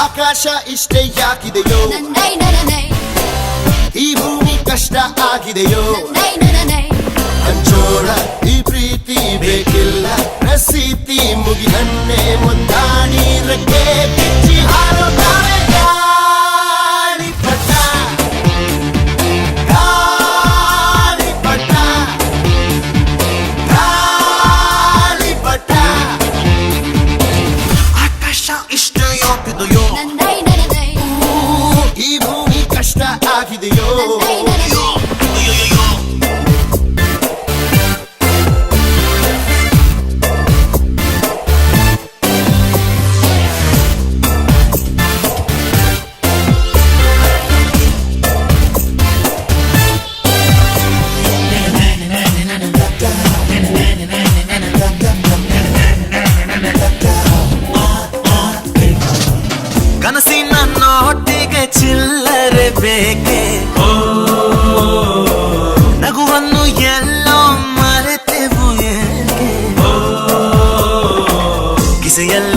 ಆಕಾಶ ಇಷ್ಟೇ ಯಾಕಿದೆಯೋ ಈ ಭೂಮಿ ಕಷ್ಟ ಆಗಿದೆಯೋ ಹಂಚೋಳ ಈ ಪ್ರೀತಿ ಬೇಕಿಲ್ಲ ಪ್ರಸೀತಿ ಮುಗಿದನ್ನೇ ಮುಂದಾಡಿ ರಕ್ಕೆ ಬಿಚ್ಚಿ ಹಾರುತ್ತಾರೆ ಗಾಳಿಪಟ ಗಾಳಿಪಟ ಗಾಳಿಪಟ ಆಕಾಶ ಇಷ್ಟ ಯಾಕಿದೆಯೋ ಈ ಭೂಮಿ ಕಷ್ಟ ಆಗಿದೆಯೋ ಕನಸಿನ ನೋಟಿಗೆ ಚಿಲ್ಲರೆ ಬೇಕೆ ನಗುವನ್ನು ಎಲ್ಲೋ ಮರೆತೆವು ಏಕೆ ಕಿಸೆಯಲ್ಲಿ